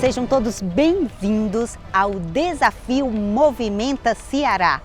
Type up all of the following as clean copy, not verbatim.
Sejam todos bem-vindos ao Desafio Movimenta Ceará.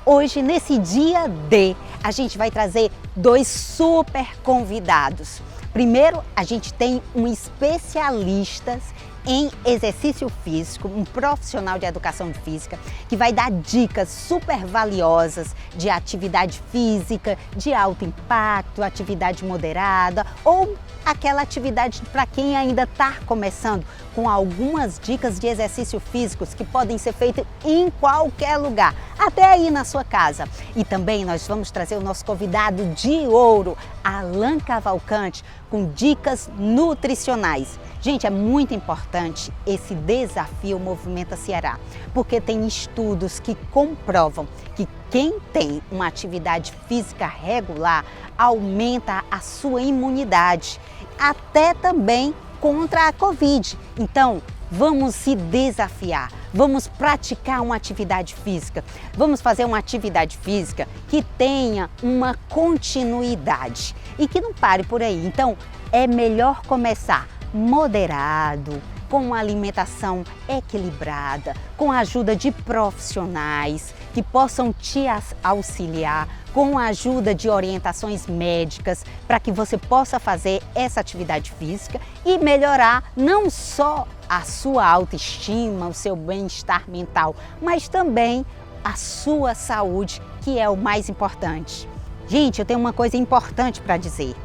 Hoje, nesse dia D, a gente vai trazer dois super convidados. Primeiro, a gente tem um especialista em exercício físico, um profissional de educação física, que vai dar dicas super valiosas de atividade física, de alto impacto, atividade moderada ou aquela atividade para quem ainda está começando, com algumas dicas de exercício físicos que podem ser feitos em qualquer lugar, até aí na sua casa. E também nós vamos trazer o nosso convidado de ouro, Alan Cavalcante, com dicas nutricionais. Gente, é muito importante esse desafio Movimenta Ceará, porque tem estudos que comprovam que quem tem uma atividade física regular aumenta a sua imunidade, até também contra a Covid. Então, vamos se desafiar, vamos praticar uma atividade física, vamos fazer uma atividade física que tenha uma continuidade e que não pare por aí. Então, é melhor começar moderado, com uma alimentação equilibrada, com a ajuda de profissionais que possam te auxiliar, com a ajuda de orientações médicas para que você possa fazer essa atividade física e melhorar não só a sua autoestima, o seu bem-estar mental, mas também a sua saúde, que é o mais importante. Gente, eu tenho uma coisa importante para dizer.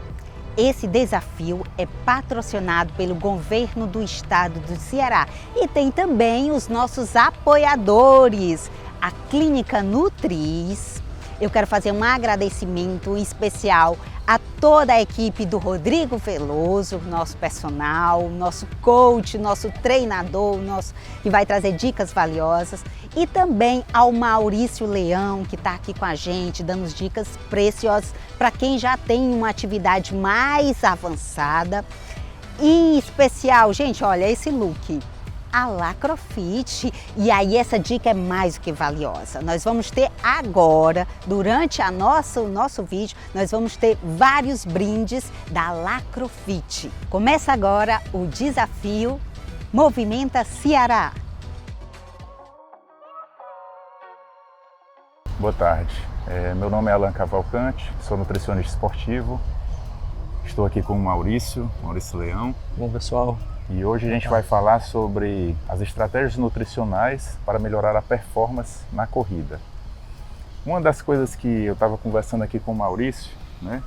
Esse desafio é patrocinado pelo governo do estado do Ceará e tem também os nossos apoiadores, a Clínica Nutriz. Eu quero fazer um agradecimento especial a toda a equipe do Rodrigo Veloso, nosso personal, nosso coach, nosso treinador, que vai trazer dicas valiosas, e também ao Maurício Leão, que está aqui com a gente, dando dicas preciosas para quem já tem uma atividade mais avançada. E em especial, gente, olha esse look, a Lacrofit. E aí essa dica é mais do que valiosa. Nós vamos ter agora, durante o nosso vídeo, nós vamos ter vários brindes da Lacrofit. Começa agora o desafio Movimenta Ceará. Boa tarde, meu nome é Alan Cavalcante, sou nutricionista esportivo, estou aqui com o Maurício Leão. Bom, pessoal. E hoje a gente vai falar sobre as estratégias nutricionais para melhorar a performance na corrida. Uma das coisas que eu estava conversando aqui com o Maurício, né,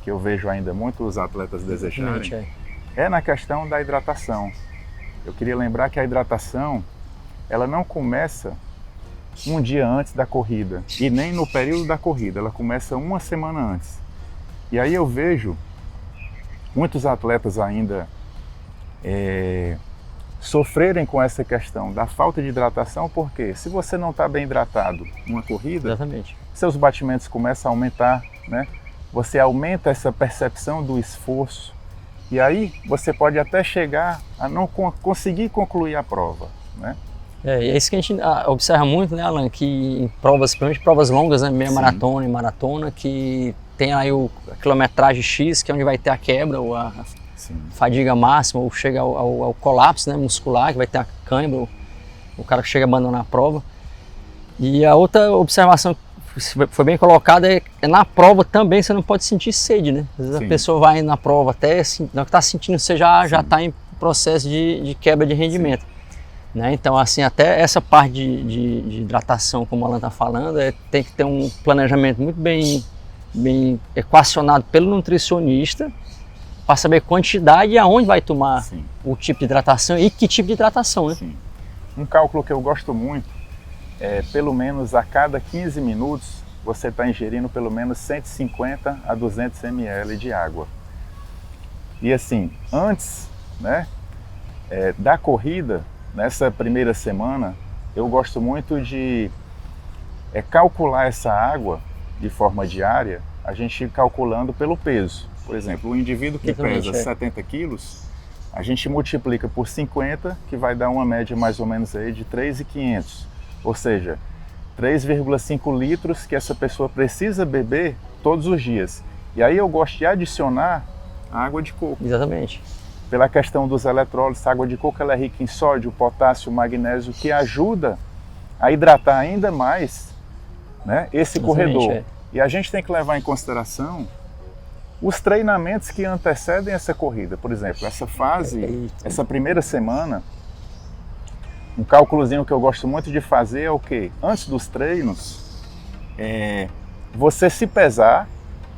que eu vejo ainda muitos atletas desejarem, é na questão da hidratação. Eu queria lembrar que a hidratação, ela não começa um dia antes da corrida e nem no período da corrida, ela começa uma semana antes. E aí eu vejo muitos atletas ainda sofrerem com essa questão da falta de hidratação, porque se você não está bem hidratado numa corrida, exatamente, seus batimentos começam a aumentar, né? Você aumenta essa percepção do esforço e aí você pode até chegar a não conseguir concluir a prova, né? É isso que a gente observa muito, né, Alan, que em provas, principalmente provas longas, né, meia maratona e maratona, que tem aí a quilometragem X, que é onde vai ter a quebra, ou a fadiga máxima, ou chega ao colapso, né, muscular, que vai ter a cãibra, o cara que chega a abandonar a prova. E a outra observação que foi bem colocada é na prova também você não pode sentir sede, né? Às vezes a pessoa vai na prova até, na hora que está sentindo, você já está em processo de quebra de rendimento. Né? Então, assim, até essa parte de hidratação, como o Alan está falando, tem que ter um planejamento muito bem equacionado pelo nutricionista para saber quantidade e aonde vai tomar o tipo de hidratação e que tipo de hidratação, né? Sim. Um cálculo que eu gosto muito é pelo menos a cada 15 minutos você está ingerindo pelo menos 150 a 200 ml de água. E assim, antes, né, da corrida, nessa primeira semana, eu gosto muito de calcular essa água de forma diária, a gente calculando pelo peso. Por exemplo, o indivíduo que pesa 70 quilos, a gente multiplica por 50, que vai dar uma média mais ou menos aí de 3.500. Ou seja, 3,5 litros que essa pessoa precisa beber todos os dias. E aí eu gosto de adicionar água de coco. Exatamente. pela questão dos eletrólitos. A água de coco ela é rica em sódio, potássio, magnésio, que ajuda a hidratar ainda mais, né, esse corredor. E a gente tem que levar em consideração os treinamentos que antecedem essa corrida. Por exemplo, essa fase, essa primeira semana, um cálculozinho que eu gosto muito de fazer é o quê? Antes dos treinos, você se pesar,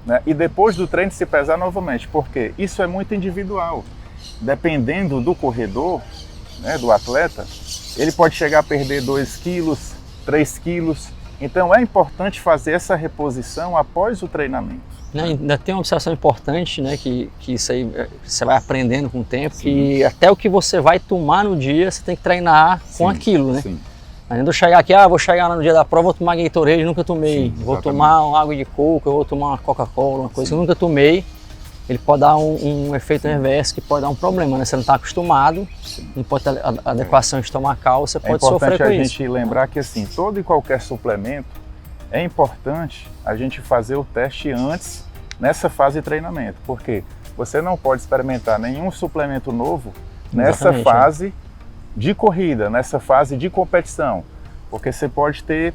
né, e depois do treino se pesar novamente, porque isso é muito individual. Dependendo do corredor, né, do atleta, ele pode chegar a perder 2 quilos, 3 quilos. Então é importante fazer essa reposição após o treinamento. Ainda tem uma observação importante, né, que isso aí você vai aprendendo com o tempo, que até o que você vai tomar no dia, você tem que treinar com aquilo, né? Sim. Ainda eu chegar aqui, vou chegar lá no dia da prova, vou tomar Gatorade, nunca tomei. Sim, vou tomar uma água de coco, eu vou tomar uma Coca-Cola, uma coisa que eu nunca tomei. Ele pode dar um efeito reverso que pode dar um problema, né? Você não está acostumado, não pode ter a adequação estomacal, você pode sofrer com isso. É importante a gente lembrar que assim, todo e qualquer suplemento, é importante a gente fazer o teste antes, nessa fase de treinamento, porque você não pode experimentar nenhum suplemento novo nessa fase de corrida, nessa fase de competição, porque você pode ter,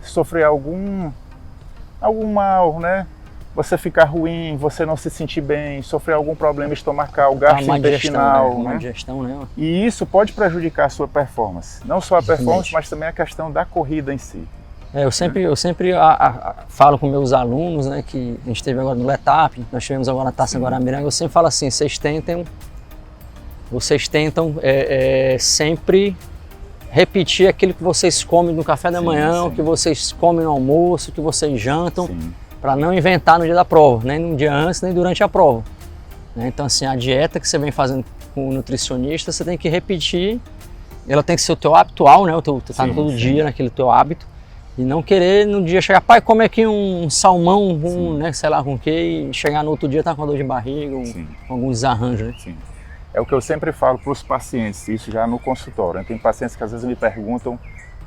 sofrer algum mal, né? Você ficar ruim, você não se sentir bem, sofrer algum problema estomacal, gastrointestinal, má digestão, né? E isso pode prejudicar a sua performance. Não só a performance, mas também a questão da corrida em si. Eu sempre falo com meus alunos, né, que a gente teve agora no Letap, nós tivemos agora na Taça Guaramiranga, eu sempre falo assim, vocês tentam sempre repetir aquilo que vocês comem no café da manhã, o que vocês comem no almoço, o que vocês jantam, para não inventar no dia da prova, nem no dia antes, nem durante a prova. Então assim, a dieta que você vem fazendo com o nutricionista, você tem que repetir, ela tem que ser o teu habitual, né? Tu tá todo dia naquele teu hábito, e não querer no dia chegar, pai, come aqui um salmão, né, sei lá com o que, e chegar no outro dia tá com a dor de barriga, com algum desarranjo, né? Sim. É o que eu sempre falo para os pacientes, isso já no consultório. Tem pacientes que às vezes me perguntam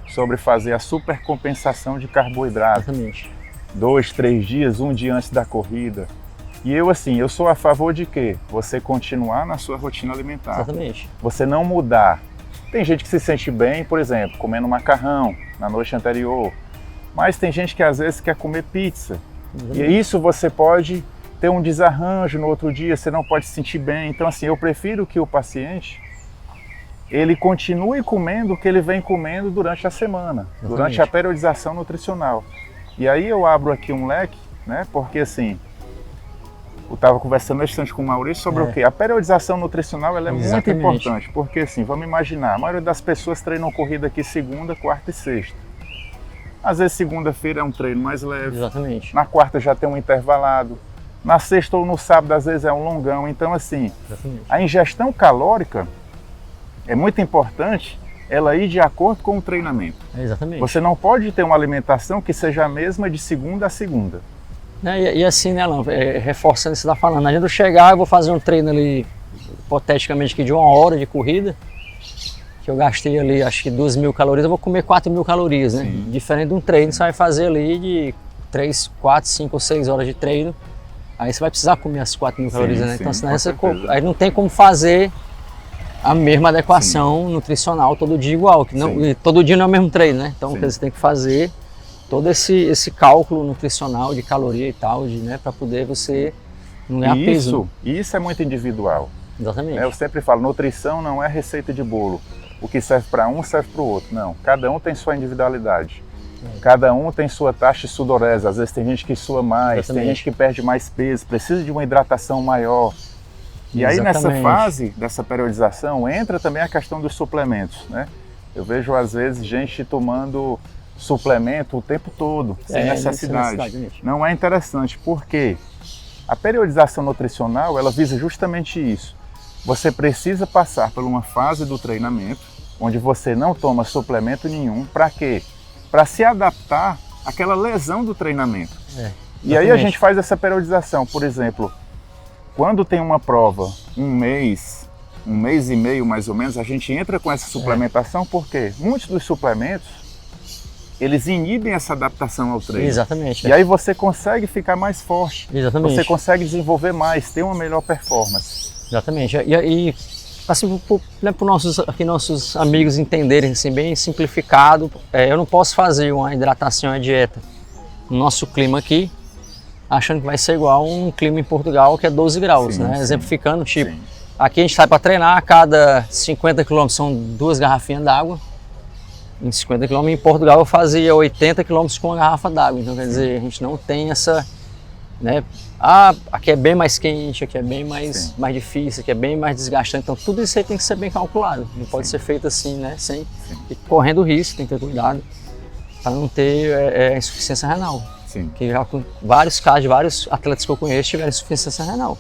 sobre fazer a supercompensação de carboidrato. Exatamente. 2, 3 dias, um dia antes da corrida. E eu sou a favor de quê? Você continuar na sua rotina alimentar. Exatamente. Você não mudar. Tem gente que se sente bem, por exemplo, comendo macarrão na noite anterior, mas tem gente que às vezes quer comer pizza. E isso você pode ter um desarranjo no outro dia, você não pode se sentir bem. Então assim, eu prefiro que o paciente ele continue comendo o que ele vem comendo durante a semana, durante a periodização nutricional. E aí eu abro aqui um leque, né? Porque assim, eu estava conversando bastante com o Maurício sobre o quê? A periodização nutricional ela é muito importante, porque assim, vamos imaginar, a maioria das pessoas treinam corrida aqui segunda, quarta e sexta. Às vezes segunda-feira é um treino mais leve, na quarta já tem um intervalado, na sexta ou no sábado às vezes é um longão. Então assim, a ingestão calórica é muito importante ela ir de acordo com o treinamento. Você não pode ter uma alimentação que seja a mesma de segunda a segunda. E assim, né, Alan, reforçando o que você está falando, a gente eu chegar, eu vou fazer um treino ali, hipoteticamente, que de 1 hora de corrida, que eu gastei ali, acho que 2.000 calorias, eu vou comer 4.000 calorias, né? Diferente de um treino, você vai fazer ali de 3, 4, 5 ou 6 horas de treino, aí você vai precisar comer as 4.000 calorias, né? Então, senão aí não tem como fazer a mesma adequação nutricional todo dia igual, que não, todo dia não é o mesmo treino, né? Então, você tem que fazer todo esse cálculo nutricional de caloria e tal, né, para poder você não ganhar peso. Isso é muito individual. Exatamente. Eu sempre falo, nutrição não é receita de bolo. O que serve para um serve para o outro. Não, cada um tem sua individualidade. Cada um tem sua taxa de sudorese. Às vezes tem gente que sua mais, tem gente que perde mais peso, precisa de uma hidratação maior. E aí nessa fase dessa periodização entra também a questão dos suplementos, né? Eu vejo às vezes gente tomando suplemento o tempo todo, sem necessidade. Não é interessante, porque a periodização nutricional, ela visa justamente isso. Você precisa passar por uma fase do treinamento, onde você não toma suplemento nenhum, para quê? Para se adaptar àquela lesão do treinamento. E aí a gente faz essa periodização, por exemplo, quando tem uma prova, um mês e meio mais ou menos, a gente entra com essa suplementação, porque muitos dos suplementos eles inibem essa adaptação ao treino. Exatamente. E aí você consegue ficar mais forte. Exatamente. Você consegue desenvolver mais, ter uma melhor performance. Exatamente. E assim, para nossos amigos entenderem, assim, bem simplificado, eu não posso fazer uma hidratação e uma dieta no nosso clima aqui, achando que vai ser igual um clima em Portugal, que é 12 graus, Sim, né? sim. Exemplificando, tipo, Sim. aqui a gente sai para treinar, a cada 50 km são 2 garrafinhas d'água. Em 50 km, em Portugal eu fazia 80 km com uma garrafa d'água. Então, quer dizer, a gente não tem essa, né? Aqui é bem mais quente, aqui é bem mais difícil, aqui é bem mais desgastante. Então, tudo isso aí tem que ser bem calculado. Não pode ser feito assim, né? Sem correndo risco, tem que ter cuidado para não ter insuficiência renal. Sim. Que já com vários casos de vários atletas que eu conheço tiveram insuficiência renal.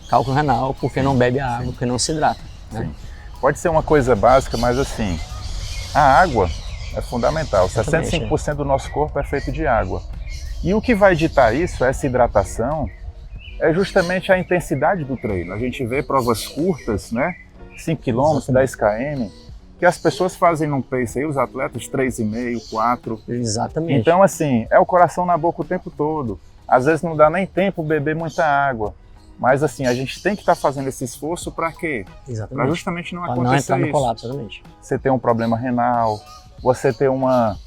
Cálculo renal porque não bebe água, porque não se hidrata. Né? Sim. Pode ser uma coisa básica, mas assim, a água é fundamental. 65% do nosso corpo é feito de água. E o que vai ditar isso, essa hidratação, é justamente a intensidade do treino. A gente vê provas curtas, né? 5 km, 10 km, que as pessoas fazem num pace aí, os atletas 3,5, 4. Exatamente. Então, assim, é o coração na boca o tempo todo. Às vezes não dá nem tempo beber muita água. Mas assim, a gente tem que estar fazendo esse esforço para quê? Exatamente. Para justamente não Pra acontecer não entrar no isso. colapso, exatamente. Você ter um problema renal, você ter uma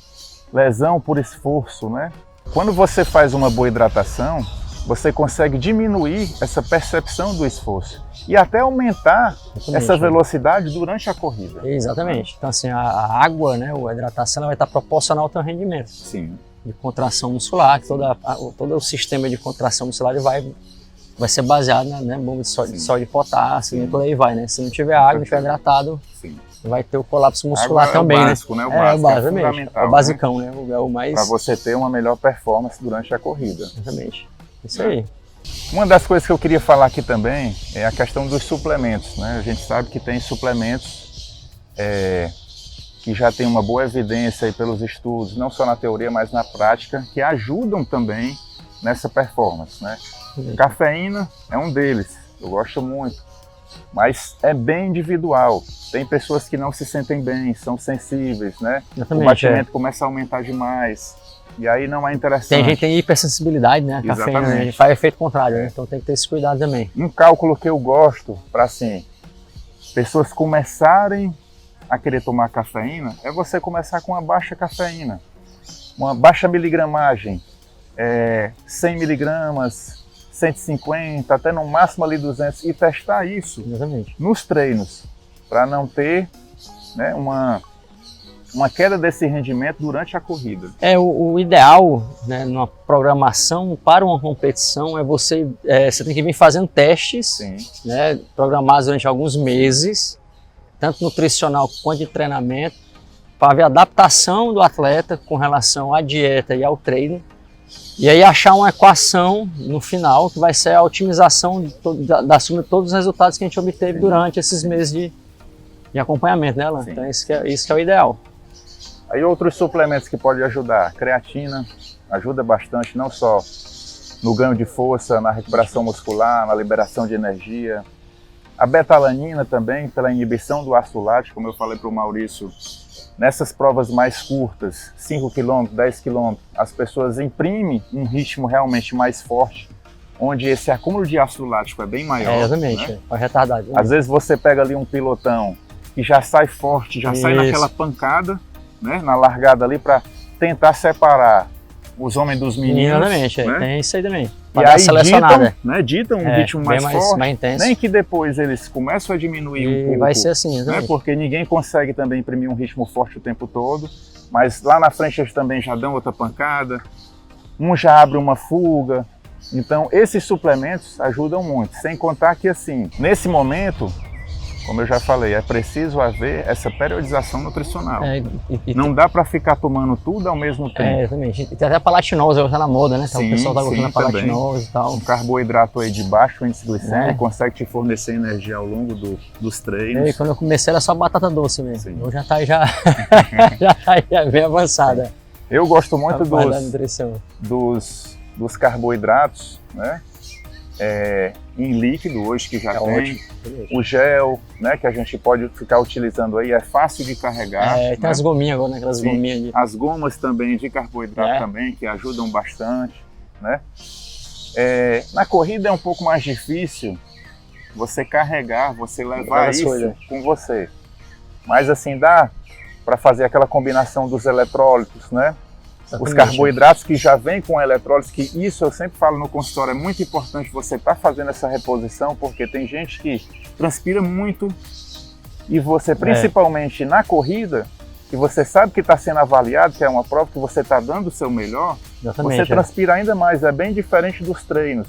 lesão por esforço, né? Quando você faz uma boa hidratação, você consegue diminuir essa percepção do esforço e até aumentar essa velocidade durante a corrida. Exatamente. Então assim, a água, né, a hidratação, ela vai estar proporcional ao teu rendimento. Sim. De contração muscular, que todo o sistema de contração muscular ele vai ser baseado na, né, bomba de sódio de potássio, e por aí vai, né? Se não tiver água, não tiver hidratado, Sim. vai ter o colapso muscular água também, é o básico, né? O básico é fundamental, é o basicão, né? É o mais... Para você ter uma melhor performance durante a corrida. Exatamente. Isso aí. Uma das coisas que eu queria falar aqui também é a questão dos suplementos, né? A gente sabe que tem suplementos que já tem uma boa evidência aí pelos estudos, não só na teoria, mas na prática, que ajudam também nessa performance, né? Cafeína é um deles, eu gosto muito, mas é bem individual. Tem pessoas que não se sentem bem, são sensíveis, né? Exatamente, o batimento começa a aumentar demais, e aí não é interessante. Tem gente que tem hipersensibilidade, né? A cafeína, né? A gente faz efeito contrário, né? Então tem que ter esse cuidado também. Um cálculo que eu gosto para assim, pessoas começarem a querer tomar cafeína, é você começar com uma baixa cafeína, uma baixa miligramagem, 100 miligramas, 150, até no máximo ali 200, e testar isso nos treinos, para não ter, né, uma queda desse rendimento durante a corrida. O ideal, né, numa programação para uma competição é você tem que vir fazendo testes, né, programados durante alguns meses, tanto nutricional quanto de treinamento, para ver a adaptação do atleta com relação à dieta e ao treino. E aí achar uma equação no final que vai ser a otimização da soma de todos os resultados que a gente obteve durante esses meses de acompanhamento, né, Alan? Então isso que é o ideal. Aí outros suplementos que podem ajudar, creatina ajuda bastante, não só no ganho de força, na recuperação muscular, na liberação de energia. A beta-alanina também, pela inibição do ácido lático, como eu falei para o Maurício, nessas provas mais curtas, 5 km, 10 km, as pessoas imprimem um ritmo realmente mais forte, onde esse acúmulo de ácido lático é bem maior. Exatamente, né? É retardado. Às vezes você pega ali um pilotão que já sai forte, já sai naquela pancada, né, na largada ali, para tentar separar os homens dos meninos. Exatamente, né? Tem isso aí também. E aí ditam um ritmo mais forte, mais intenso. nem que depois eles começam a diminuir um pouco. Vai ser assim, né? Porque ninguém consegue também imprimir um ritmo forte o tempo todo, mas lá na frente eles também já dão outra pancada, um já abre uma fuga. Então esses suplementos ajudam muito, sem contar que assim, nesse momento, como eu já falei, é preciso haver essa periodização nutricional. Não dá para ficar tomando tudo ao mesmo tempo. Exatamente. E tem até a palatinose, está na moda, né? Então, o pessoal está gostando da palatinose e tal. Um carboidrato aí de baixo índice glicêmico consegue te fornecer energia ao longo dos treinos. E quando eu comecei era só batata doce mesmo. Hoje já tá bem avançada. Eu gosto muito dos carboidratos, né? em líquido hoje, que já tem. Ótimo. O gel, né, que a gente pode ficar utilizando aí, é fácil de carregar. Tem né? as gominhas agora, né? Aquelas Sim, gominhas de... as gomas também de carboidrato também, que ajudam bastante, né? Na corrida é um pouco mais difícil você carregar, você levar isso com você. Mas assim, dá para fazer aquela combinação dos eletrólitos, né? Exatamente. Os carboidratos que já vêm com eletrólitos, que isso eu sempre falo no consultório, é muito importante você estar fazendo essa reposição, porque tem gente que transpira muito e você, principalmente na corrida, que você sabe que está sendo avaliado, que é uma prova que você está dando o seu melhor, você transpira ainda mais, é bem diferente dos treinos.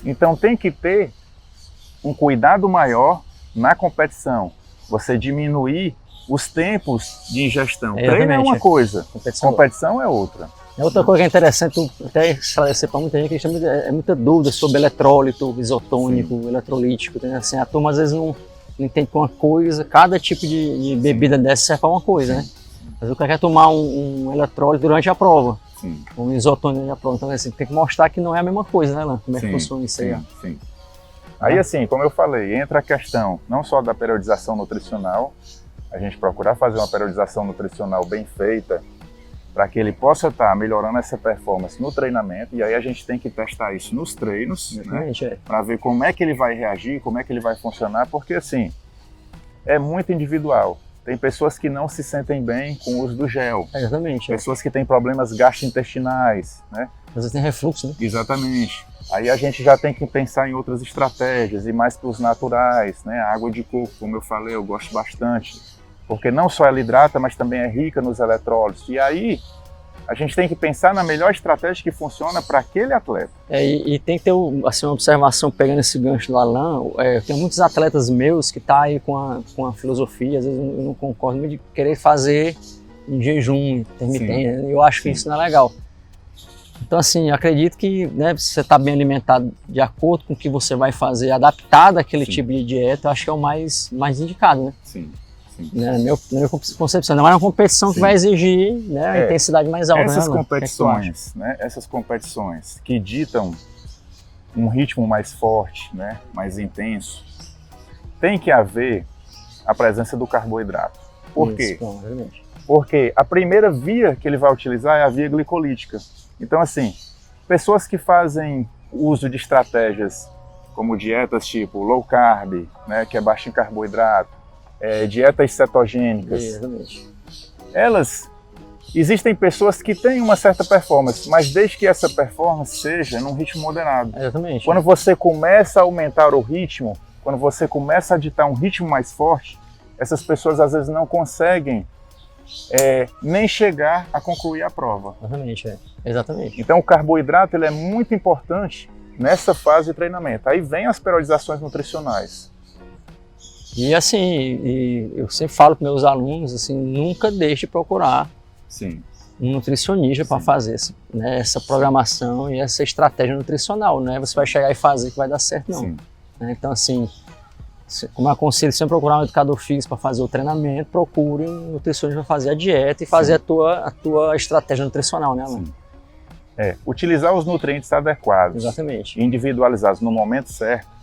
Então tem que ter um cuidado maior na competição, você diminuir os tempos de ingestão. Treino é uma coisa, competição é outra. Outra coisa que é interessante, até esclarecer para muita gente, que é muita dúvida sobre eletrólito, isotônico, eletrolítico. Né? Assim, a turma às vezes não entende que uma coisa, cada tipo de bebida dessa serve para uma coisa, né? Mas o cara quer tomar um eletrólito durante a prova, um isotônico durante a prova. Então assim, tem que mostrar que não é a mesma coisa, né, Alan? Como é que funciona isso aí? Sim. Aí assim, como eu falei, entra a questão não só da periodização nutricional, a gente procurar fazer uma periodização nutricional bem feita para que ele possa estar melhorando essa performance no treinamento, e aí a gente tem que testar isso nos treinos, né, para ver como é que ele vai reagir, como é que ele vai funcionar, porque assim, é muito individual. Tem pessoas que não se sentem bem com o uso do gel. Exatamente. Pessoas que têm problemas gastrointestinais, né? Às vezes tem refluxo, né? Exatamente. Aí a gente já tem que pensar em outras estratégias, e mais para os naturais, né? A água de coco, como eu falei, eu gosto bastante. Porque não só ela hidrata, mas também é rica nos eletrólitos. E aí, a gente tem que pensar na melhor estratégia que funciona para aquele atleta. E tem que ter assim, uma observação, pegando esse gancho do Alan, tem muitos atletas meus que estão aí com a filosofia, às vezes eu não concordo muito, de querer fazer em jejum intermitente. Eu acho que isso não é legal. Então assim, acredito que, né, se você está bem alimentado de acordo com o que você vai fazer, adaptado àquele tipo de dieta, eu acho que é o mais indicado, né? Sim. Né, na minha concepção, não é uma competição que vai exigir, né, a intensidade mais alta. Essas né, competições, né, essas competições que ditam um ritmo mais forte, né, mais intenso, tem que haver a presença do carboidrato. Por quê? Porque a primeira via que ele vai utilizar é a via glicolítica. Então assim, pessoas que fazem uso de estratégias como dietas tipo low carb, né, que é baixo em carboidrato, dietas cetogênicas, existem pessoas que têm uma certa performance, mas desde que essa performance seja num ritmo moderado. Quando você começa a aumentar o ritmo, quando você começa a ditar um ritmo mais forte, essas pessoas às vezes não conseguem nem chegar a concluir a prova. Exatamente. Então o carboidrato ele é muito importante nessa fase de treinamento. Aí vem as periodizações nutricionais. E assim, eu sempre falo para meus alunos, assim, nunca deixe de procurar um nutricionista para fazer né, essa programação e essa estratégia nutricional, né? Você vai chegar e fazer que vai dar certo, não. Então assim, como eu aconselho sempre procurar um educador físico para fazer o treinamento, procure um nutricionista para fazer a dieta e fazer a tua estratégia nutricional, né, Alan? Utilizar os nutrientes adequados, individualizados no momento certo,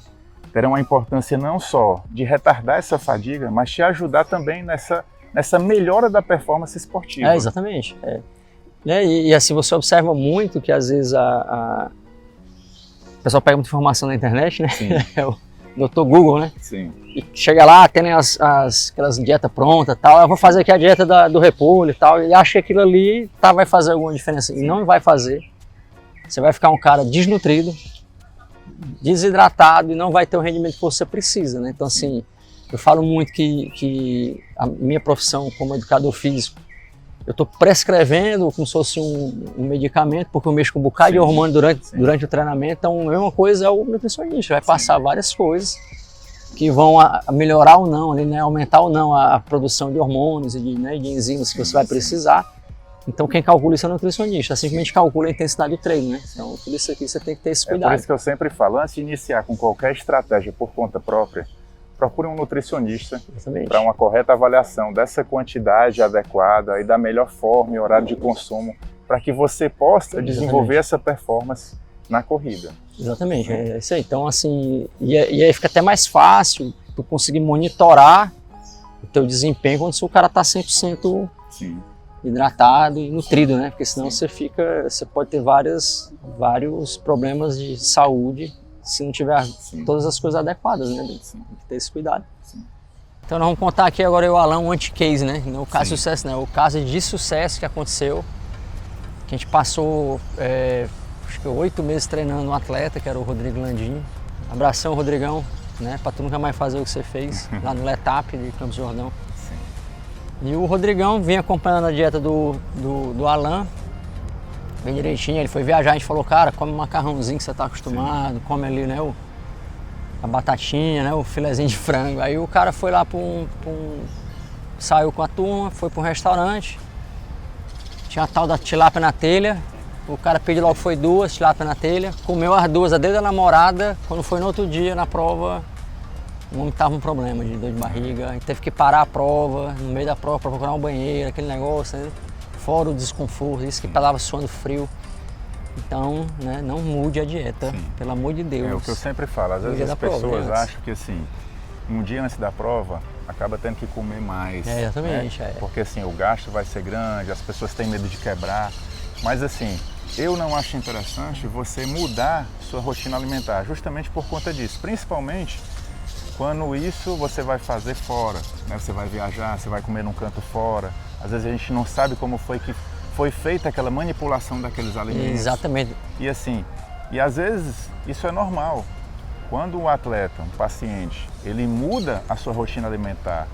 terão a importância não só de retardar essa fadiga, mas te ajudar também nessa melhora da performance esportiva. Exatamente. E assim, você observa muito que às vezes o pessoal pega muita informação na internet, né? É o Dr. Google, né? E chega lá, tem aquelas dietas prontas e tal, eu vou fazer aqui a dieta do repolho e tal, e acha que aquilo ali vai fazer alguma diferença. E não vai fazer. Você vai ficar um cara desnutrido, desidratado e não vai ter o rendimento que você precisa, né? Então assim, eu falo muito que a minha profissão como educador físico, eu estou prescrevendo como se fosse um medicamento, porque eu mexo com um bocado de hormônio durante o treinamento, então a mesma coisa é o nutricionista, vai passar várias coisas que vão melhorar ou não, né? Aumentar ou não a produção de hormônios e de enzimas que você vai precisar. Então quem calcula isso é o nutricionista, assim como a gente calcula a intensidade do treino, né? Então tudo isso aqui você tem que ter esse cuidado. É por isso que eu sempre falo, antes de iniciar com qualquer estratégia por conta própria, procure um nutricionista para uma correta avaliação dessa quantidade adequada e da melhor forma e horário de consumo, para que você possa desenvolver essa performance na corrida. Exatamente, é isso aí. Então, assim, e aí fica até mais fácil tu conseguir monitorar o teu desempenho quando o cara tá 100% Sim. hidratado e nutrido, né? Porque senão você pode ter vários problemas de saúde se não tiver todas as coisas adequadas, né? Tem que ter esse cuidado. Sim. Então nós vamos contar aqui agora eu e o Alan um anti-case, né? Não o caso de sucesso, né? O caso de sucesso que aconteceu, que a gente passou acho que 8 meses treinando um atleta, que era o Rodrigo Landim. Abração, Rodrigão, né? Pra tu nunca mais fazer o que você fez lá no Letap de Campos do Jordão. Sim. E o Rodrigão vinha acompanhando a dieta do Alan, bem direitinho. Ele foi viajar, a gente falou, cara, come um macarrãozinho que você tá acostumado, come ali, né? A batatinha, né? O filezinho de frango. Aí o cara foi lá saiu com a turma, foi para um restaurante. Tinha a tal da tilápia na telha. O cara pediu logo, foi 2 tilápia na telha. Comeu as 2, a dele da namorada. Quando foi no outro dia, na prova, o homem tava um problema de dor de barriga. E teve que parar a prova, no meio da prova, para procurar um banheiro, aquele negócio, né? Fora o desconforto, isso que tava suando frio. Então, né, não mude a dieta, pelo amor de Deus. É o que eu sempre falo, às vezes as pessoas acham que assim, um dia antes da prova, acaba tendo que comer mais. Exatamente. Né? Porque assim, o gasto vai ser grande, as pessoas têm medo de quebrar. Mas assim, eu não acho interessante você mudar sua rotina alimentar, justamente por conta disso. Principalmente quando isso você vai fazer fora, né? Você vai viajar, você vai comer num canto fora. Às vezes a gente não sabe como foi que foi feita aquela manipulação daqueles alimentos. Exatamente. E assim, e às vezes isso é normal. Quando um atleta, um paciente, ele muda a sua rotina alimentar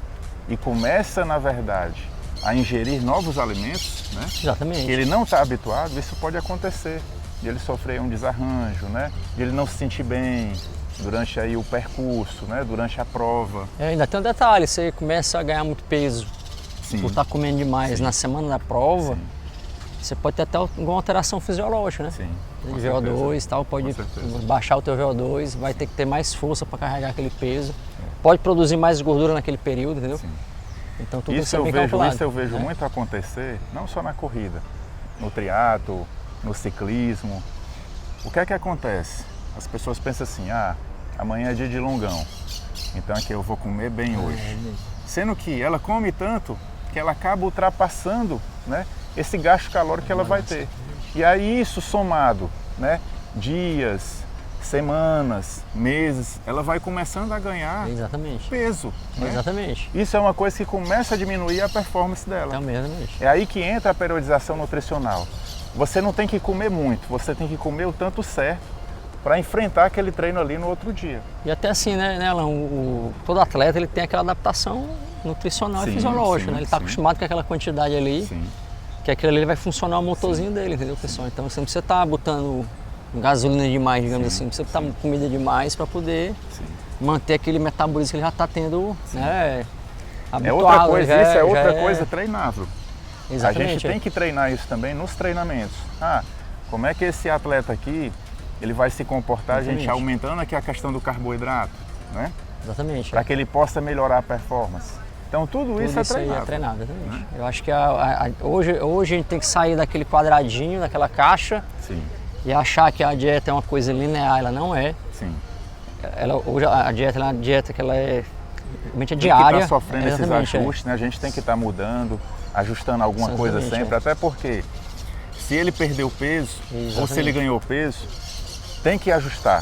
e começa, na verdade, a ingerir novos alimentos, né? Exatamente. Que ele não está habituado, isso pode acontecer. De ele sofrer um desarranjo, né? De ele não se sentir bem durante aí o percurso, né? Durante a prova. Ainda tem um detalhe, você começa a ganhar muito peso por estar comendo demais na semana da prova. Você pode ter até alguma alteração fisiológica, né? Sim. De VO2 e tal, pode baixar o teu VO2, vai ter que ter mais força para carregar aquele peso. Pode produzir mais gordura naquele período, entendeu? Sim. Então tudo isso é bem calculado. Isso eu vejo muito acontecer, não só na corrida, no triatlo, no ciclismo. O que é que acontece? As pessoas pensam assim, amanhã é dia de longão, então aqui eu vou comer bem hoje. Sendo que ela come tanto que ela acaba ultrapassando, né, esse gasto calórico que ela vai ter. E aí isso somado, né, dias, semanas, meses, ela vai começando a ganhar peso. Né? Exatamente. Isso é uma coisa que começa a diminuir a performance dela. Exatamente. É aí que entra a periodização nutricional. Você não tem que comer muito, você tem que comer o tanto certo para enfrentar aquele treino ali no outro dia. E até assim, né, Alan, todo atleta ele tem aquela adaptação nutricional e fisiológica, né? Ele está acostumado com aquela quantidade ali, que aquilo ali vai funcionar o motorzinho dele, entendeu, pessoal? Então você não precisa estar botando gasolina demais, digamos assim, não precisa botar comida demais para poder manter aquele metabolismo que ele já está tendo, né, habituado. É outra coisa, isso é outra coisa treinável. Exatamente. A gente tem que treinar isso também nos treinamentos. Como é que esse atleta aqui, ele vai se comportar, a gente aumentando aqui a questão do carboidrato, né? Exatamente. Para que ele possa melhorar a performance. Então tudo isso é treinável. Aí é treinado, exatamente. Eu acho que hoje a gente tem que sair daquele quadradinho, daquela caixa e achar que a dieta é uma coisa linear, ela não é. Hoje a dieta é uma dieta que ela é realmente diária. Tem que estar sofrendo esses ajustes, né? A gente tem que estar mudando, ajustando alguma coisa sempre, até porque se ele perdeu peso ou se ele ganhou peso, tem que ajustar.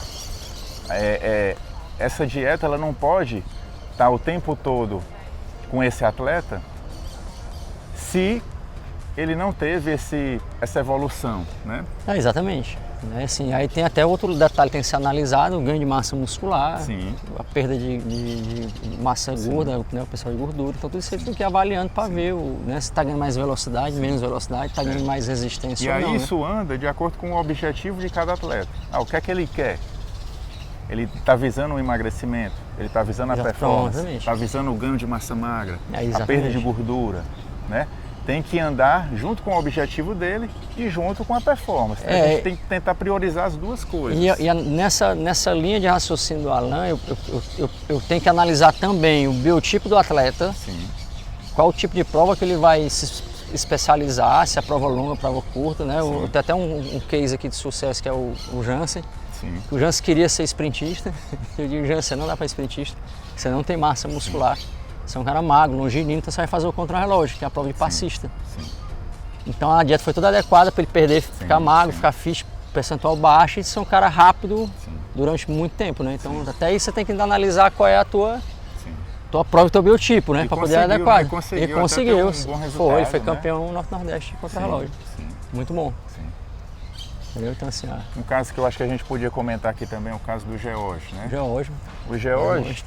Essa dieta ela não pode estar o tempo todo com esse atleta se ele não teve essa evolução, né? Exatamente. Assim, aí tem até outro detalhe que tem que ser analisado, o ganho de massa muscular, a perda de massa gorda, né, o pessoal de gordura. Então tudo isso aí tem que ir avaliando para ver se está ganhando mais velocidade, menos velocidade, está ganhando mais resistência ou não. E aí isso anda de acordo com o objetivo de cada atleta. O que é que ele quer? Ele está visando o emagrecimento, ele está visando a performance, está visando o ganho de massa magra, a perda de gordura, né? Tem que andar junto com o objetivo dele e junto com a performance. A gente tem que tentar priorizar as duas coisas. E nessa linha de raciocínio do Alan, eu tenho que analisar também o biotipo do atleta, qual o tipo de prova que ele vai se especializar, se a prova longa, a prova curta, né? Tem até um case aqui de sucesso que é o Jansen. Sim. O Jansen queria ser sprintista. Eu digo, Jansen, não dá para sprintista, você não tem massa muscular. Você é um cara magro, longilíneo, então você vai fazer o contrarrelógio, que é a prova de passista. Sim. Então a dieta foi toda adequada para ele perder, ficar magro, ficar fit, percentual baixo e ser um cara rápido durante muito tempo, né? Então até aí você tem que analisar qual é a tua prova e teu biotipo, né? Para poder adequar. Ele conseguiu. Ele foi campeão Norte-Nordeste de contrarrelógio. Muito bom. Entendeu? Então, assim, um caso que eu acho que a gente podia comentar aqui também é o caso do George, né? O George,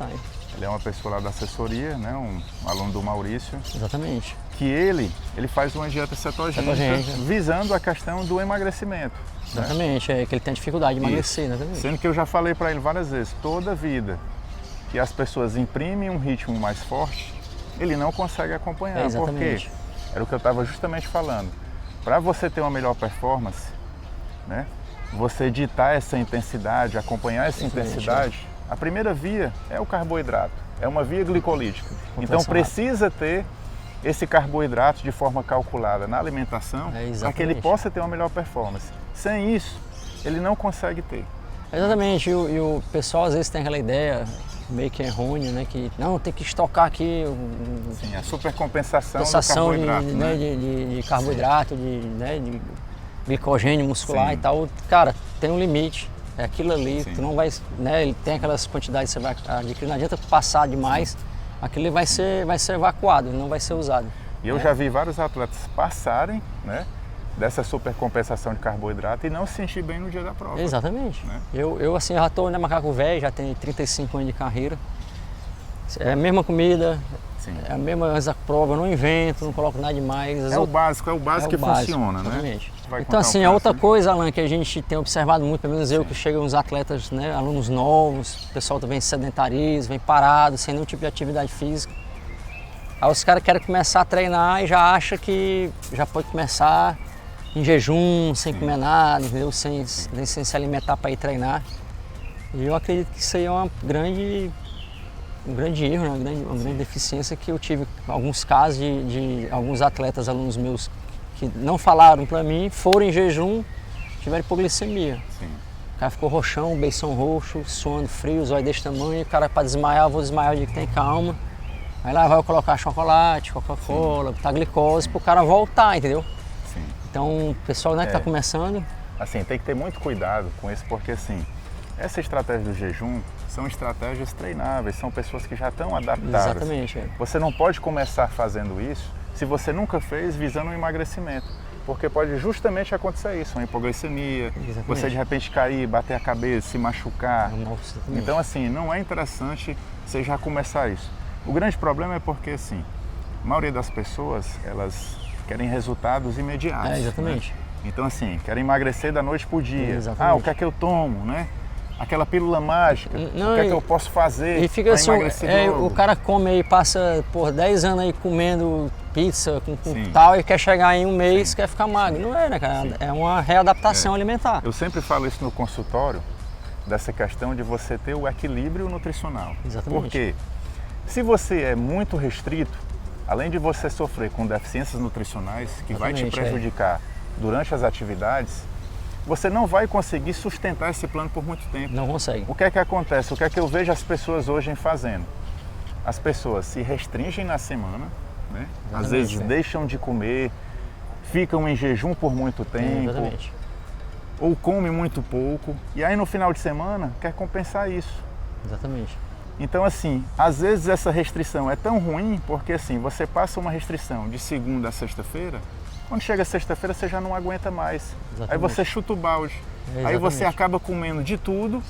ele é uma pessoa lá da assessoria, né? Um aluno do Maurício. Exatamente. Que ele faz uma dieta cetogênica visando a questão do emagrecimento. Exatamente, né? É que ele tem dificuldade de emagrecer, né? Sendo que eu já falei para ele várias vezes, toda vida que as pessoas imprimem um ritmo mais forte, ele não consegue acompanhar. Porque era o que eu estava justamente falando. Para você ter uma melhor performance, né? Você ditar essa intensidade, acompanhar essa intensidade, a primeira via é o carboidrato, é uma via glicolítica. Então precisa ter esse carboidrato de forma calculada na alimentação para que ele possa ter uma melhor performance. Sem isso, ele não consegue ter. Exatamente, e o pessoal às vezes tem aquela ideia meio que errônea, né, que não, tem que estocar aqui a supercompensação do carboidrato, de carboidrato, de glicogênio muscular e tal. Cara, tem um limite, é aquilo ali, tu não vai, né, ele tem aquelas quantidades que você vai adquirir, não adianta passar demais, aquilo vai ser evacuado, não vai ser usado. E eu já vi vários atletas passarem, né, dessa supercompensação de carboidrato e não se sentir bem no dia da prova. Exatamente. Né? Eu assim, já estou macaco velho, já tenho 35 anos de carreira. É a mesma comida, é a mesma antes da prova, eu não invento, não coloco nada demais. É o básico que funciona, exatamente. Né? Então assim, é outra coisa, Alan, que a gente tem observado muito, pelo menos eu, que chegam uns atletas, né, alunos novos, o pessoal também sedentarismo, vem parado, sem nenhum tipo de atividade física. Aí os caras querem começar a treinar e já acham que já pode começar em jejum, sem comer nada, entendeu? Sem se alimentar para ir treinar. E eu acredito que isso aí é um grande erro, né? uma grande deficiência que eu tive. Alguns casos de alguns atletas, alunos meus, que não falaram para mim, foram em jejum, tiveram hipoglicemia. O cara ficou roxão, beição roxo, suando frio, os olhos desse tamanho, o cara para desmaiar, eu vou desmaiar, eu digo que tem calma. Aí lá vai eu colocar chocolate, Coca-Cola, botar glicose para o cara voltar, entendeu? Então, o pessoal, né, que está começando... Assim, tem que ter muito cuidado com isso, porque assim, essa estratégia do jejum são estratégias treináveis, são pessoas que já estão adaptadas. Exatamente. Você não pode começar fazendo isso se você nunca fez visando um emagrecimento, porque pode justamente acontecer isso, uma hipoglicemia, você de repente cair, bater a cabeça, se machucar. Então, assim, não é interessante você já começar isso. O grande problema é porque, assim, a maioria das pessoas, elas querem resultados imediatos. Exatamente. Né? Então, assim, querem emagrecer da noite pro dia. O que é que eu tomo, né? Aquela pílula mágica, o que é que eu posso fazer para assim, emagrecer logo? O cara come aí, passa por 10 anos aí comendo pizza com tal e quer chegar em um mês, quer ficar magro. Não é, né, cara? É uma readaptação alimentar. Eu sempre falo isso no consultório, dessa questão de você ter o equilíbrio nutricional. Exatamente. Porque se você é muito restrito, além de você sofrer com deficiências nutricionais, que vai te prejudicar durante as atividades, você não vai conseguir sustentar esse plano por muito tempo. Não consegue. O que é que acontece? O que é que eu vejo as pessoas hoje fazendo? As pessoas se restringem na semana, né? Às vezes deixam de comer, ficam em jejum por muito tempo, ou comem muito pouco, e aí no final de semana quer compensar isso. Exatamente. Então, assim, às vezes essa restrição é tão ruim porque, assim, você passa uma restrição de segunda a sexta-feira, quando chega sexta-feira você já não aguenta mais. Aí você chuta o balde. Aí você acaba comendo de tudo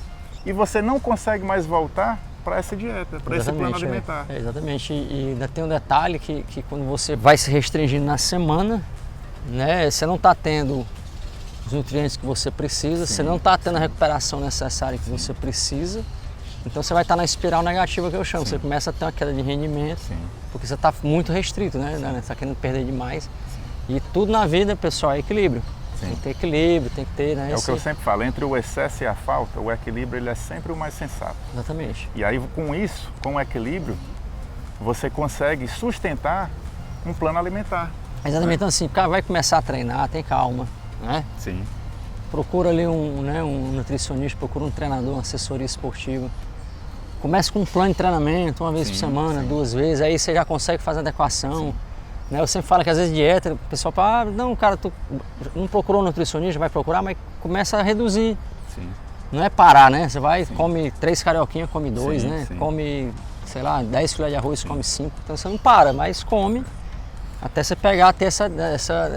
e você não consegue mais voltar para essa dieta, para esse plano alimentar. Exatamente. E ainda tem um detalhe que quando você vai se restringindo na semana, né, você não está tendo os nutrientes que você precisa, você não está tendo a recuperação necessária que você precisa. Então você vai estar na espiral negativa que eu chamo. Você começa a ter uma queda de rendimento, porque você está muito restrito, né? Você está querendo perder demais. E tudo na vida, pessoal, é equilíbrio. Tem que ter equilíbrio, tem que ter... Né, é o que eu sempre falo, entre o excesso e a falta, o equilíbrio ele é sempre o mais sensato. Exatamente. E aí com isso, com o equilíbrio, você consegue sustentar um plano alimentar. Exatamente, então assim, o cara vai começar a treinar, tem calma, né? Sim. Procura ali um nutricionista, procura um treinador, uma assessoria esportiva. Comece com um plano de treinamento, uma vez por semana, 2 vezes, aí você já consegue fazer adequação. Né? Eu sempre falo que às vezes dieta, o pessoal fala, não, cara, tu não procurou um nutricionista, vai procurar, mas começa a reduzir. Sim. Não é parar, né? Você vai, come 3 carioquinhas, come 2, né? Sim. Come, sei lá, 10 filés de arroz, come 5. Então você não para, mas come até você pegar, ter essa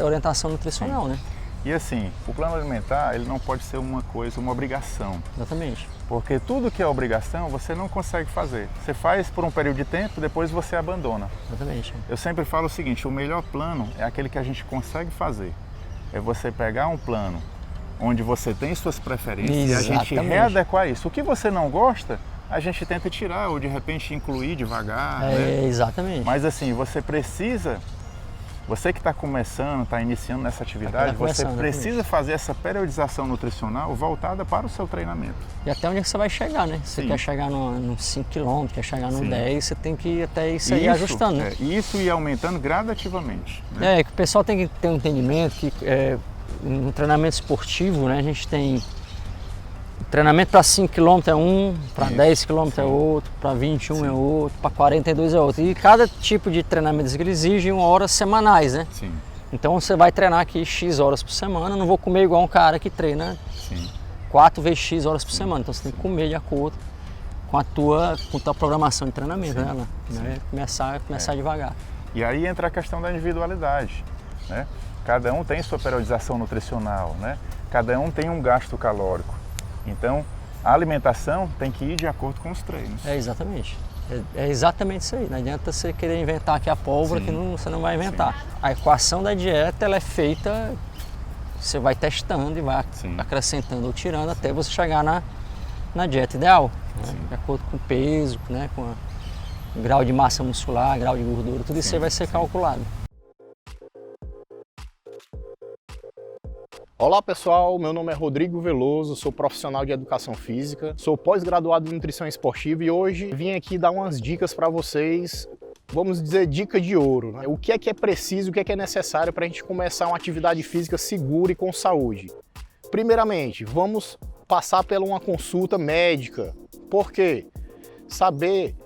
orientação nutricional, né? E assim, o plano alimentar, ele não pode ser uma coisa, uma obrigação. Exatamente. Porque tudo que é obrigação, você não consegue fazer. Você faz por um período de tempo, depois você abandona. Exatamente. Eu sempre falo o seguinte, o melhor plano é aquele que a gente consegue fazer. É você pegar um plano onde você tem suas preferências e a gente readequar isso. O que você não gosta, a gente tenta tirar ou de repente incluir devagar. Né? Exatamente. Mas assim, você precisa... Você que está começando, está iniciando nessa atividade, você precisa fazer essa periodização nutricional voltada para o seu treinamento. E até onde é que você vai chegar, né? Se você quer chegar no 5 km, quer chegar no 10, você tem que ir até isso aí ajustando. Né? Isso ir aumentando gradativamente. Né? Que o pessoal tem que ter um entendimento que no treinamento esportivo, né, a gente tem treinamento para 5 km é um, para 10 km é outro, para 21 é outro, para 42 é outro. E cada tipo de treinamento que ele exige horas semanais, né? Sim. Então você vai treinar aqui X horas por semana, não vou comer igual um cara que treina 4 vezes X horas por semana. Então você tem que comer de acordo com a tua programação de treinamento, né, Alan? Começar devagar. E aí entra a questão da individualidade, né? Cada um tem sua periodização nutricional, né? Cada um tem um gasto calórico. Então, a alimentação tem que ir de acordo com os treinos. Exatamente. É exatamente isso aí. Não adianta você querer inventar aqui a pólvora que você não vai inventar. A equação da dieta ela é feita, você vai testando e vai acrescentando ou tirando até você chegar na dieta ideal. Né? De acordo com o peso, né? Com o grau de massa muscular, grau de gordura, tudo isso aí vai ser calculado. Olá pessoal, meu nome é Rodrigo Veloso, sou profissional de educação física, sou pós-graduado em nutrição esportiva e hoje vim aqui dar umas dicas para vocês, vamos dizer dica de ouro, né? O que é preciso, o que é necessário para a gente começar uma atividade física segura e com saúde. Primeiramente, vamos passar por uma consulta médica, por quê? Saber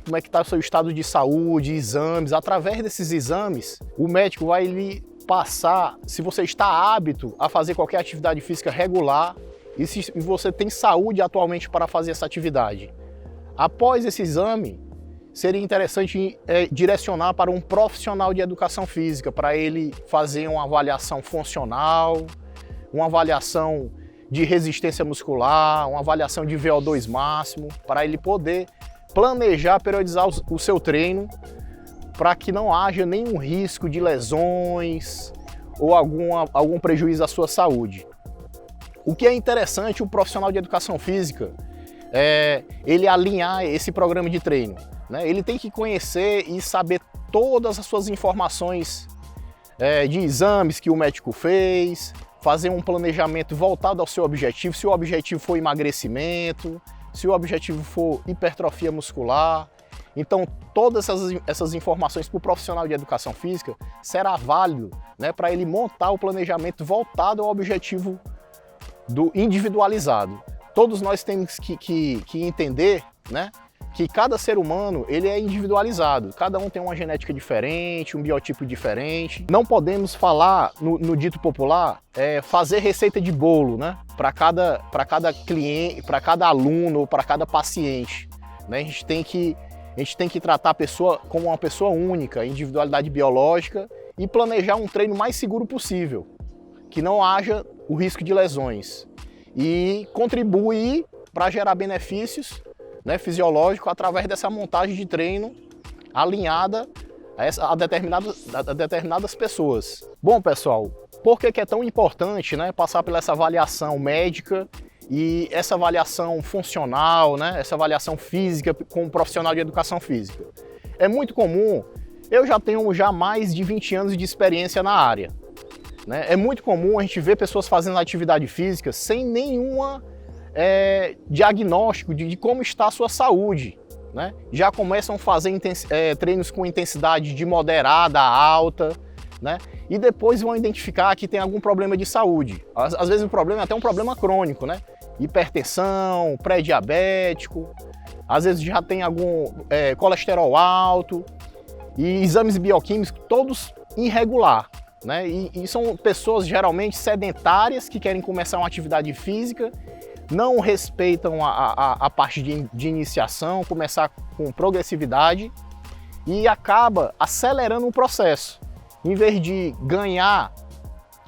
como é que está o seu estado de saúde, exames, através desses exames o médico vai lhe passar se você está apto a fazer qualquer atividade física regular e se você tem saúde atualmente para fazer essa atividade. Após esse exame, seria interessante direcionar para um profissional de educação física, para ele fazer uma avaliação funcional, uma avaliação de resistência muscular, uma avaliação de VO2 máximo, para ele poder planejar, periodizar o seu treino, para que não haja nenhum risco de lesões ou algum prejuízo à sua saúde. O que é interessante, o profissional de educação física, ele alinhar esse programa de treino. Né? Ele tem que conhecer e saber todas as suas informações de exames que o médico fez, fazer um planejamento voltado ao seu objetivo, se o objetivo for emagrecimento, se o objetivo for hipertrofia muscular. Então, todas essas informações para o profissional de educação física será válido, né, para ele montar o planejamento voltado ao objetivo individualizado. Todos nós temos que entender, né, que cada ser humano ele é individualizado. Cada um tem uma genética diferente, um biotipo diferente. Não podemos falar, no dito popular, fazer receita de bolo, né, para cada cliente, para cada aluno ou para cada paciente. Né? A gente tem que tratar a pessoa como uma pessoa única, individualidade biológica e planejar um treino mais seguro possível, que não haja o risco de lesões e contribuir para gerar benefícios, né, fisiológicos através dessa montagem de treino alinhada a determinadas pessoas. Bom, pessoal, por que é tão importante, né, passar por essa avaliação médica e essa avaliação funcional, né, essa avaliação física com um profissional de educação física? É muito comum, eu já tenho mais de 20 anos de experiência na área. Né? É muito comum a gente ver pessoas fazendo atividade física sem nenhum diagnóstico de como está a sua saúde. Né? Já começam a fazer treinos com intensidade de moderada a alta, né? E depois vão identificar que tem algum problema de saúde. Às vezes o problema é até um problema crônico, né? Hipertensão, pré-diabético, às vezes já tem algum colesterol alto e exames bioquímicos todos irregular, né? E são pessoas geralmente sedentárias que querem começar uma atividade física, não respeitam a parte de iniciação, começar com progressividade e acaba acelerando o processo. Em vez de ganhar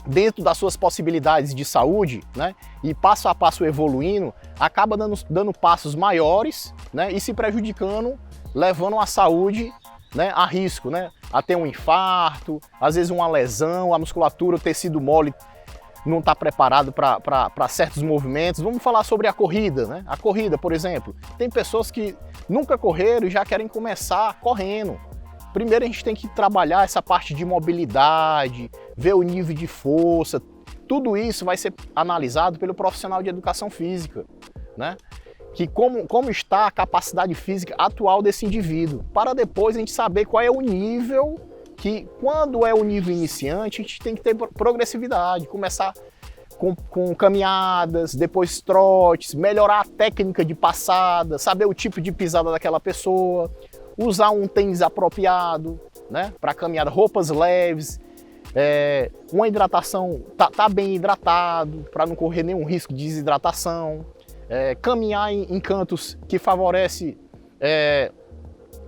dentro das suas possibilidades de saúde, né, e passo a passo evoluindo, acaba dando passos maiores, né, e se prejudicando, levando a saúde, né, a risco, né, a ter um infarto, às vezes uma lesão, a musculatura, o tecido mole não está preparado para certos movimentos. Vamos falar sobre a corrida, né? A corrida, por exemplo, tem pessoas que nunca correram e já querem começar correndo. Primeiro a gente tem que trabalhar essa parte de mobilidade, ver o nível de força. Tudo isso vai ser analisado pelo profissional de educação física, né? Que como está a capacidade física atual desse indivíduo, para depois a gente saber qual é o nível que, quando é o nível iniciante, a gente tem que ter progressividade, começar com caminhadas, depois trotes, melhorar a técnica de passada, saber o tipo de pisada daquela pessoa, usar um tênis apropriado, né, para caminhada, roupas leves, uma hidratação, tá bem hidratado, para não correr nenhum risco de desidratação, caminhar em cantos que favorece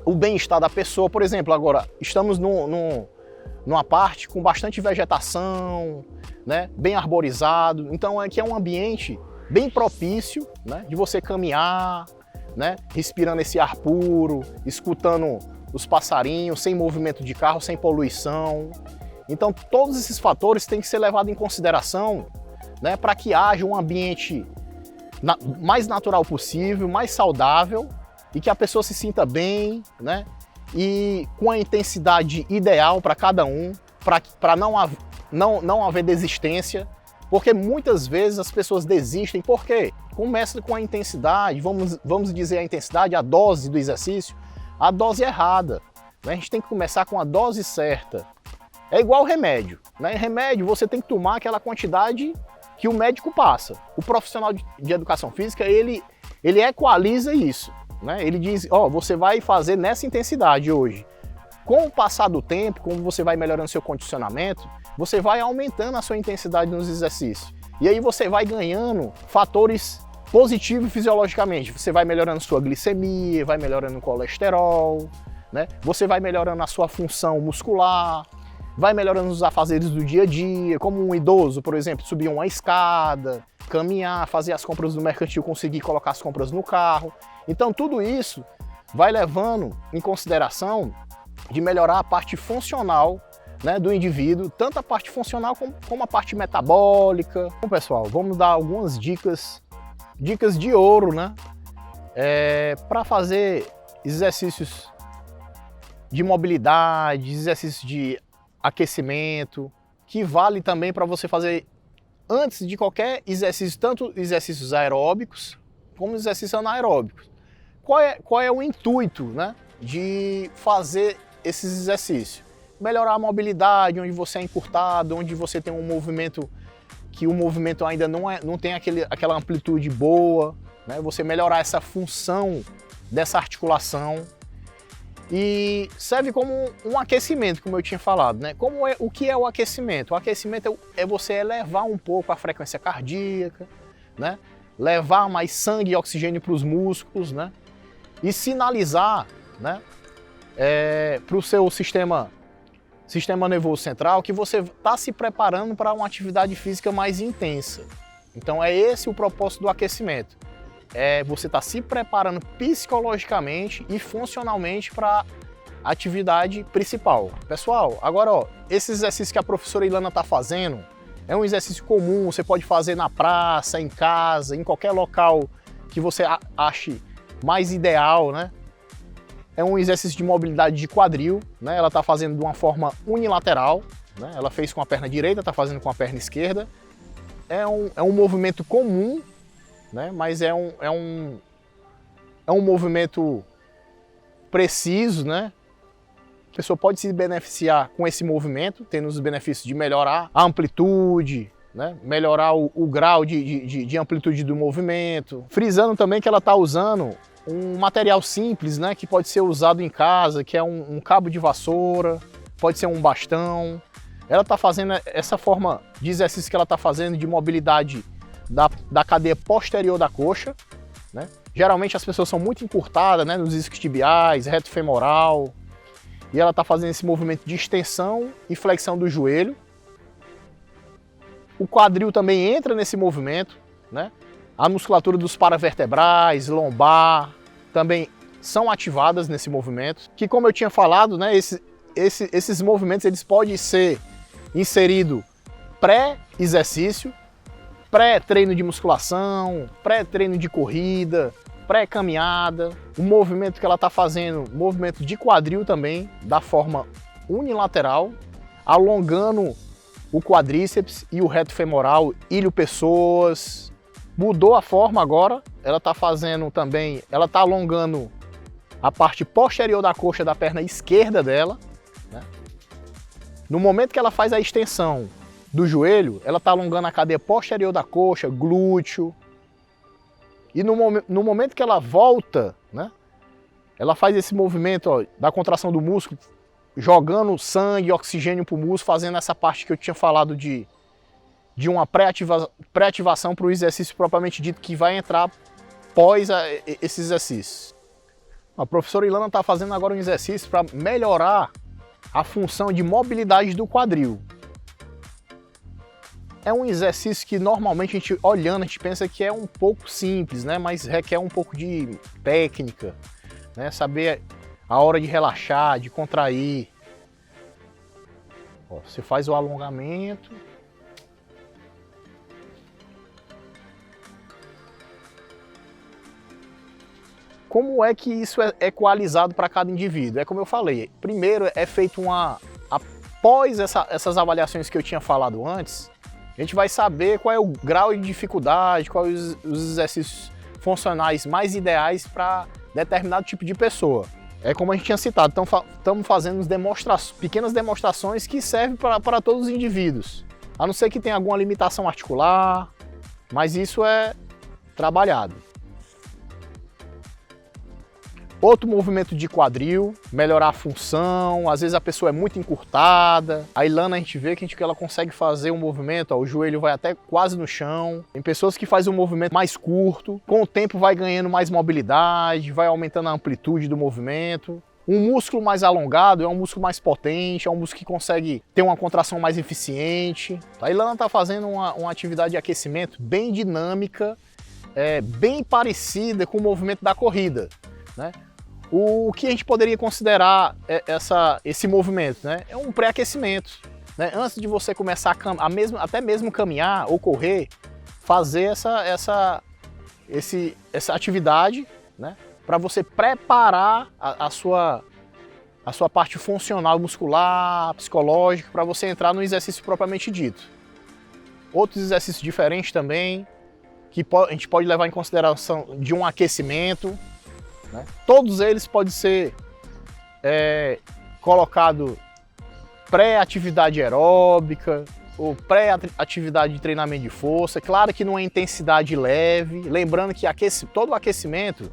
o bem-estar da pessoa. Por exemplo, agora estamos numa parte com bastante vegetação, né, bem arborizado, então aqui é um ambiente bem propício, né, de você caminhar, né, respirando esse ar puro, escutando os passarinhos, sem movimento de carro, sem poluição. Então todos esses fatores têm que ser levados em consideração, né, para que haja um ambiente mais natural possível, mais saudável, e que a pessoa se sinta bem, né? E com a intensidade ideal para cada um, para não haver desistência, porque muitas vezes as pessoas desistem, porque começa com a intensidade, vamos dizer a intensidade, a dose do exercício, a dose errada, né? A gente tem que começar com a dose certa. É igual remédio, né? Remédio você tem que tomar aquela quantidade que o médico passa. O profissional de educação física, ele equaliza isso, né? Ele diz, você vai fazer nessa intensidade hoje. Com o passar do tempo, como você vai melhorando seu condicionamento, você vai aumentando a sua intensidade nos exercícios. E aí você vai ganhando fatores positivos fisiologicamente. Você vai melhorando sua glicemia, vai melhorando o colesterol, né? Você vai melhorando a sua função muscular, vai melhorando os afazeres do dia a dia, como um idoso, por exemplo, subir uma escada, caminhar, fazer as compras no mercantil, conseguir colocar as compras no carro. Então tudo isso vai levando em consideração de melhorar a parte funcional, né, do indivíduo, tanto a parte funcional como a parte metabólica. Bom, pessoal, vamos dar algumas dicas de ouro, né, para fazer exercícios de mobilidade, exercícios de aquecimento, que vale também para você fazer antes de qualquer exercício, tanto exercícios aeróbicos como exercícios anaeróbicos. Qual é o intuito, né, de fazer esses exercícios? Melhorar a mobilidade, onde você é encurtado, onde você tem um movimento que o movimento ainda não tem aquela amplitude boa, né? Você melhorar essa função dessa articulação. E serve como um aquecimento, como eu tinha falado, né? O que é o aquecimento? O aquecimento é você elevar um pouco a frequência cardíaca, né? Levar mais sangue e oxigênio para os músculos, né? E sinalizar, né, para o seu sistema nervoso central que você está se preparando para uma atividade física mais intensa. Então é esse o propósito do aquecimento. Você está se preparando psicologicamente e funcionalmente para a atividade principal. Pessoal, agora esse exercício que a professora Ilana está fazendo é um exercício comum, você pode fazer na praça, em casa, em qualquer local que você ache mais ideal, né? É um exercício de mobilidade de quadril, né? Ela está fazendo de uma forma unilateral, né? Ela fez com a perna direita, está fazendo com a perna esquerda. É um movimento comum, né? Mas é um movimento preciso, né? A pessoa pode se beneficiar com esse movimento, tendo os benefícios de melhorar a amplitude, né? Melhorar o grau de amplitude do movimento. Frisando também que ela está usando um material simples, né? Que pode ser usado em casa, que é um cabo de vassoura, pode ser um bastão. Ela está fazendo essa forma de exercício que ela está fazendo de mobilidade da cadeia posterior da coxa, né? Geralmente as pessoas são muito encurtadas, né? Nos isquiotibiais, reto femoral. E ela está fazendo esse movimento de extensão e flexão do joelho. O quadril também entra nesse movimento, né? A musculatura dos paravertebrais, lombar, também são ativadas nesse movimento. Que, como eu tinha falado, né? Esses movimentos eles podem ser inseridos pré-exercício, pré-treino de musculação, pré-treino de corrida, pré-caminhada. O movimento que ela está fazendo, movimento de quadril também, da forma unilateral, alongando o quadríceps e o reto femoral, ilho-pessoas. Mudou a forma agora, ela está fazendo também, ela está alongando a parte posterior da coxa da perna esquerda dela, né? No momento que ela faz a extensão do joelho, ela está alongando a cadeia posterior da coxa, glúteo. E no momento que ela volta, né, ela faz esse movimento, ó, da contração do músculo, jogando sangue, oxigênio para o músculo, fazendo essa parte que eu tinha falado de uma pré-ativação para o exercício propriamente dito, que vai entrar pós esse exercício. A professora Ilana está fazendo agora um exercício para melhorar a função de mobilidade do quadril. É um exercício que normalmente a gente olhando, a gente pensa que é um pouco simples, né? Mas requer um pouco de técnica, né? Saber a hora de relaxar, de contrair. Ó, você faz o alongamento. Como é que isso é equalizado para cada indivíduo? É como eu falei, primeiro é feito após essas avaliações que eu tinha falado antes, a gente vai saber qual é o grau de dificuldade, quais os exercícios funcionais mais ideais para determinado tipo de pessoa. É como a gente tinha citado, estamos fazendo pequenas demonstrações que servem para todos os indivíduos. A não ser que tenha alguma limitação articular, mas isso é trabalhado. Outro movimento de quadril, melhorar a função, às vezes a pessoa é muito encurtada. A Ilana a gente vê que ela consegue fazer um movimento, ó, o joelho vai até quase no chão. Tem pessoas que fazem um movimento mais curto, com o tempo vai ganhando mais mobilidade, vai aumentando a amplitude do movimento. Um músculo mais alongado é um músculo mais potente, é um músculo que consegue ter uma contração mais eficiente. A Ilana está fazendo uma atividade de aquecimento bem dinâmica, bem parecida com o movimento da corrida, né? O que a gente poderia considerar esse movimento, né? É um pré-aquecimento, né? Antes de você começar até mesmo caminhar ou correr, fazer essa atividade, né? Para você preparar a sua parte funcional, muscular, psicológica, para você entrar no exercício propriamente dito. Outros exercícios diferentes também, que a gente pode levar em consideração de um aquecimento, né? Todos eles podem ser colocados pré-atividade aeróbica ou pré-atividade de treinamento de força. Claro que não é intensidade leve, lembrando que todo o aquecimento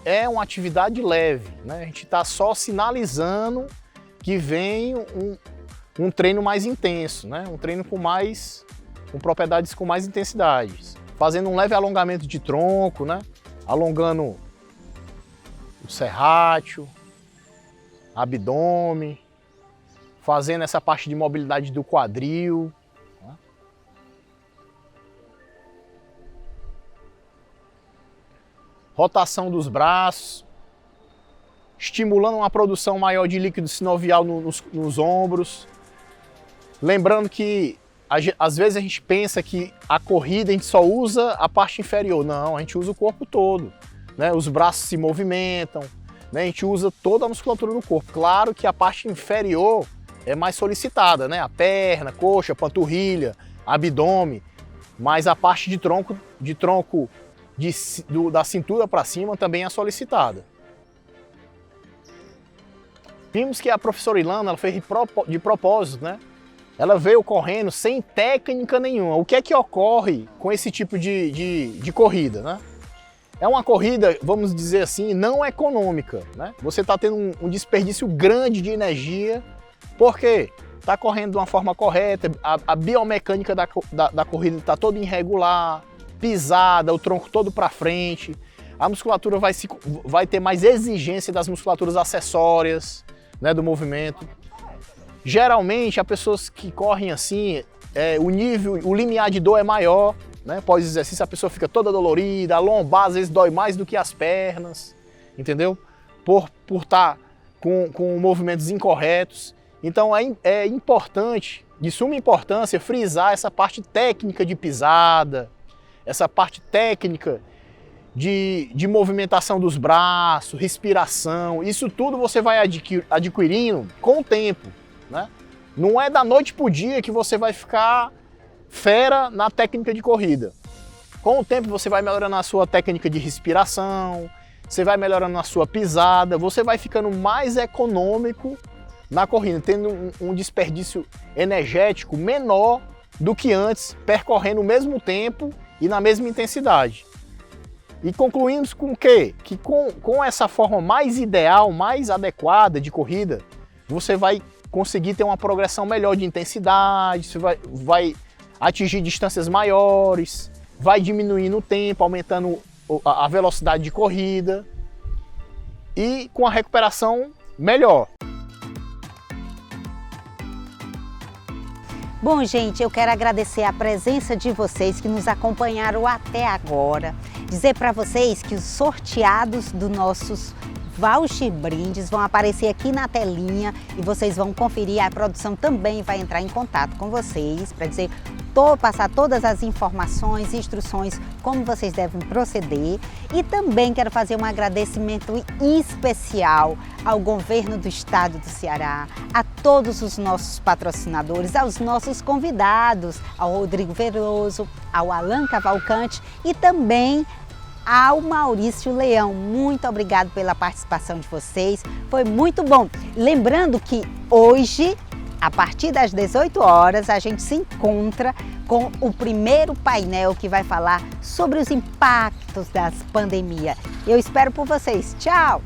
é uma atividade leve, né? A gente está só sinalizando que vem um treino mais intenso, né? Um treino com propriedades com mais intensidades. Fazendo um leve alongamento de tronco, né? Alongando o serrátil, abdômen, fazendo essa parte de mobilidade do quadril. Né? Rotação dos braços, estimulando uma produção maior de líquido sinovial nos ombros. Lembrando que às vezes a gente pensa que a corrida a gente só usa a parte inferior. Não, a gente usa o corpo todo. Né? Os braços se movimentam, né? A gente usa toda a musculatura do corpo. Claro que a parte inferior é mais solicitada, né? A perna, coxa, panturrilha, abdômen, mas a parte de tronco da cintura para cima também é solicitada. Vimos que a professora Ilana, ela fez de propósito, né? Ela veio correndo sem técnica nenhuma. O que é que ocorre com esse tipo de corrida, né? É uma corrida, vamos dizer assim, não econômica, né? Você está tendo um desperdício grande de energia, porque está correndo de uma forma correta, a biomecânica da corrida está toda irregular, pisada, o tronco todo para frente, a musculatura vai ter mais exigência das musculaturas acessórias, né, do movimento. Geralmente, as pessoas que correm assim, o limiar de dor é maior, né? Pós-exercício a pessoa fica toda dolorida, a lombar às vezes dói mais do que as pernas, entendeu? Por estar com movimentos incorretos. Então é importante, de suma importância, frisar essa parte técnica de pisada, essa parte técnica de movimentação dos braços, respiração. Isso tudo você vai adquirindo com o tempo, né? Não é da noite para o dia que você vai ficar fera na técnica de corrida. Com o tempo você vai melhorando a sua técnica de respiração, você vai melhorando a sua pisada, você vai ficando mais econômico na corrida, tendo um desperdício energético menor do que antes, percorrendo o mesmo tempo e na mesma intensidade. E concluímos com o quê? Que com essa forma mais ideal, mais adequada de corrida, você vai conseguir ter uma progressão melhor de intensidade, você vai atingir distâncias maiores, vai diminuindo o tempo, aumentando a velocidade de corrida e com a recuperação melhor. Bom, gente, eu quero agradecer a presença de vocês que nos acompanharam até agora. Dizer para vocês que os sorteados dos nossos voucher brindes vão aparecer aqui na telinha e vocês vão conferir. A produção também vai entrar em contato com vocês para dizer, passar todas as informações, instruções, como vocês devem proceder. E também quero fazer um agradecimento especial ao governo do estado do Ceará, a todos os nossos patrocinadores, aos nossos convidados, ao Rodrigo Veloso, ao Alan Cavalcante e também ao Maurício Leão. Muito obrigado pela participação de vocês, foi muito bom. Lembrando que hoje, a partir das 18 horas, a gente se encontra com o primeiro painel que vai falar sobre os impactos das pandemias. Eu espero por vocês. Tchau!